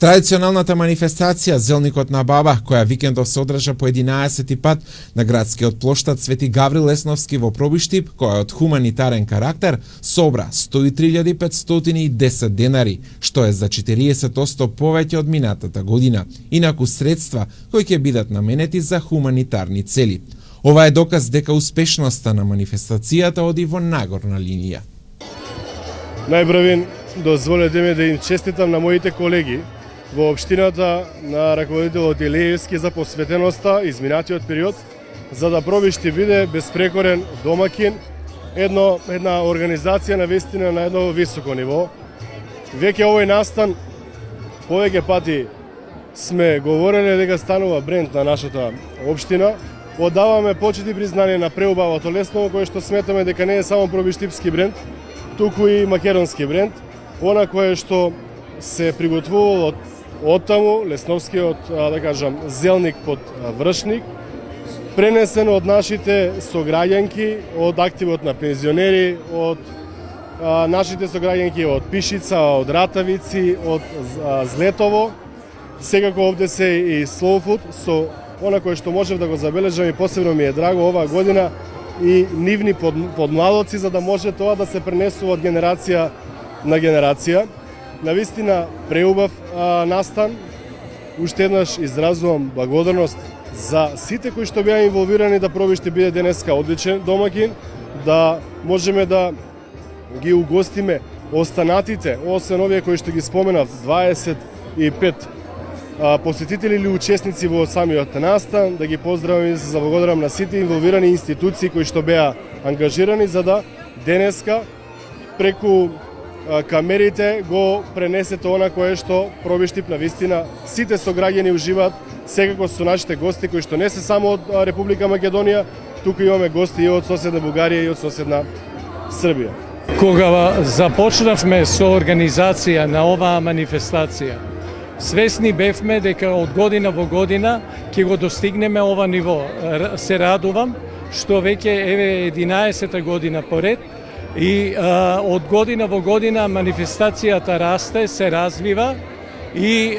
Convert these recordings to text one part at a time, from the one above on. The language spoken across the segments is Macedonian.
Традиционалната манифестација Зелникот на баба, која викендов се одржа по 11 пат на градскиот плоштад Свети Гаврил Лесновски во Пробиштип, која е од хуманитарен карактер, собра 103.510 денари, што е за 40% повеќе од минатата година, инаку средства кои ќе бидат наменети за хуманитарни цели. Ова е доказ дека успешноста на манифестацијата оди во нагорна линија. Најпрвин, дозволете ми да им честитам на моите колеги во општината, на раководителот Илеевски за посветеноста изминатиот период, за да Пробишти биде безпрекорен домакин, една организација на вистина на едно високо ниво. Веќе овој настан повеќе пати сме говореле дека станува бренд на нашата општина. Одаваме почит и признание на преубавото Лесново, кој што сметаме дека не е само пробиштипски бренд, туку и македонски бренд, она кое што се приготвувало од таму, Лесновскиот, да кажам, зелник под вршник, пренесено од нашите сограѓанки, од активот на пензионери, од нашите сограѓанки од Пишица, од Ратавици, од Злетово. Секако овде се и Slow Food, со она кое што можев да го забележам и посебно ми е драго оваа година, и нивни подмладоци, за да може тоа да се пренесува од генерација на генерација. Навистина преубав настан. Уште еднаш изразувам благодарност за сите кои што беа инволвирани да Пробишти биде денеска одличен домакин, да можеме да ги угостиме останатите, освен овие кои што ги споменав, 25 посетители или учесници во самиот настан, да ги поздравам и се заблагодарам на сите инволвирани институции кои што беа ангажирани за да денеска преку камерите го пренесете она кое што Пробиштип на вистина сите сограѓани уживаат, секако со нашите гости кои што не се само од Република Македонија, туку имаме гости и од соседна Бугарија и од соседна Србија. Кога започнавме со организација на оваа манифестација, свесни бевме дека од година во година ќе го достигнеме ова ниво. Се радувам што веќе еве 11-та година поред и од година во година манифестацијата расте, се развива и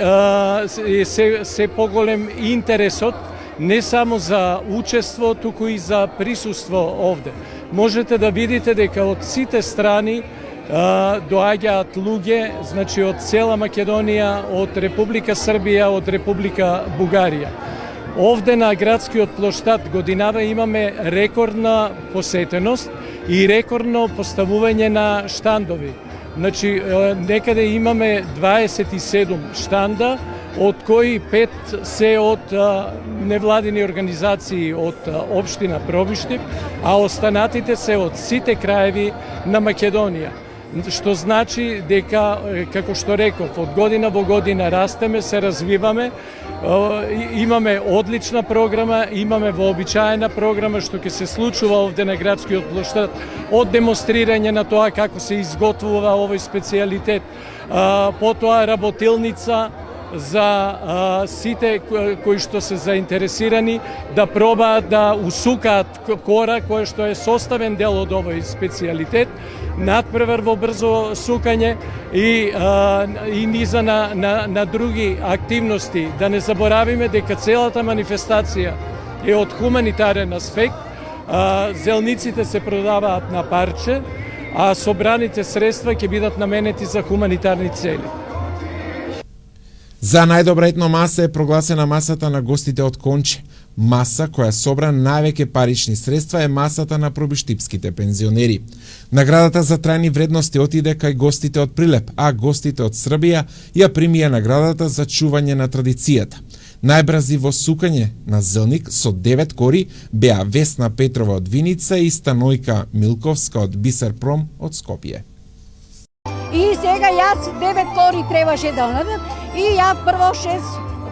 се поголем интересот не само за учество, туку и за присуство овде. Можете да видите дека од сите страни доаѓаат луѓе, значи од цела Македонија, од Република Србија, од Република Бугарија. Овде на градскиот плоштад годинава имаме рекордна посетеност и рекордно поставување на штандови. Значи, некаде имаме 27 штанда, од кои 5 се од невладини организации од општина Пробиштип, а останатите се од сите краеви на Македонија. Што значи дека, како што реков, од година во година растеме, се развиваме, имаме одлична програма, имаме вообичаена програма што ќе се случува овде на градскиот плоштад, од демонстрирање на тоа како се изготвува овој специјалитет, потоа работилница за сите кои што се заинтересирани да пробаат да усукаат кора кој што е составен дел од овој специјалитет, надпревар во брзо сукање и низа на други активности. Да не заборавиме дека целата манифестација е од хуманитарен аспект. Зелниците се продаваат на парче, а собраните средства ќе бидат наменети за хуманитарни цели. За најдобра етномаса е прогласена масата на гостите од Конче. Маса која собра највеќе парични средства е масата на пробиштипските пензионери. Наградата за трајни вредности отиде кај гостите од Прилеп, а гостите од Србија ја примија наградата за чување на традицијата. Најбрзи во сукање на зелник со 9 кори беа Весна Петрова од Виница и Станојка Милковска од Бисерпром од Скопје. И сега јас 9 кори требаше да надам и ја прво 6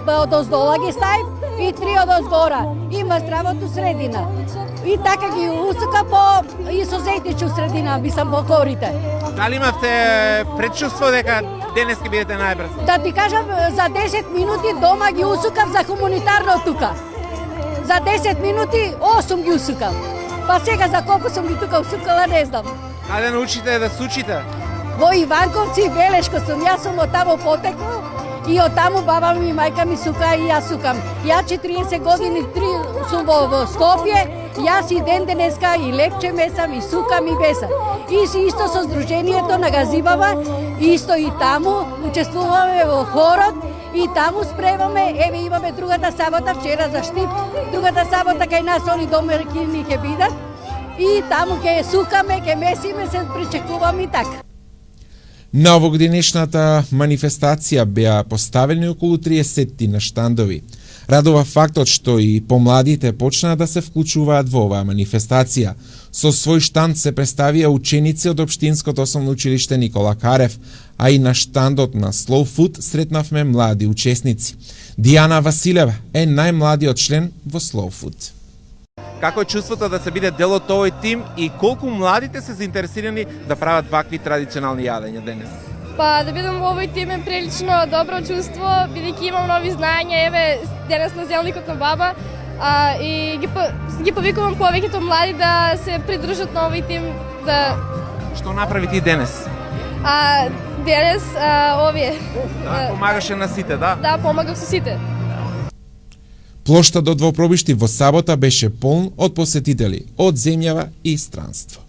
одоздола ги ставив и 3 одозгора. Има стравото средина. И така ги усука по и со зејтичу средина, мислам по корите. Дали имавте предчувство дека денес ќе бидете најбрз? Да ти кажам, за 10 минути дома ги усукав за хуманитарно тука. За 10 минути 8 ги усукав. Па сега за колку сум ги тука усукала, не знам. Каде научите да сучите? Во Иванковци, Белешко сум, јас сум од тамо потекло И од таму баба ми и мајка ми сука и јас сукам. Ја 40 години сум во Скопје, јас и ден денеска и лепче месам, и сукам и бесам. И исто со Сдруженијето на Газибава, исто и таму учествуваме во хорот, и таму спремаме, еве имаме другата сабота, вчера за Штип, другата сабота кај нас они домакини ќе бидат, и таму ќе сукаме, ќе месиме, се причекуваме и така. На овогодинешната манифестација беа поставени околу 30 на штандови. Радува фактот што и помладите почнаа да се вклучуваат во оваа манифестација. Со свој штанд се представија ученици од Општинското основно училиште Никола Карев, а и на штандот на Slow Food сретнавме млади учесници. Дијана Василева е најмладиот член во Slow Food. Како е чувството да се биде дел од овој тим и колку младите се заинтересирани да прават вакви традиционални јадења денес? Па да бидам во овој тим е прилично добро чувство, бидејќи имам нови знаења, еве денес на зелникот на баба, и ги повикувам повеќето млади да се придружат на овој тим, да... Што направи ти денес? Денес овие... Да, помагаше на сите, да? Да, помагав со сите. Плоштадот во Пробиштип во сабота беше полн од посетители од земјава и странство.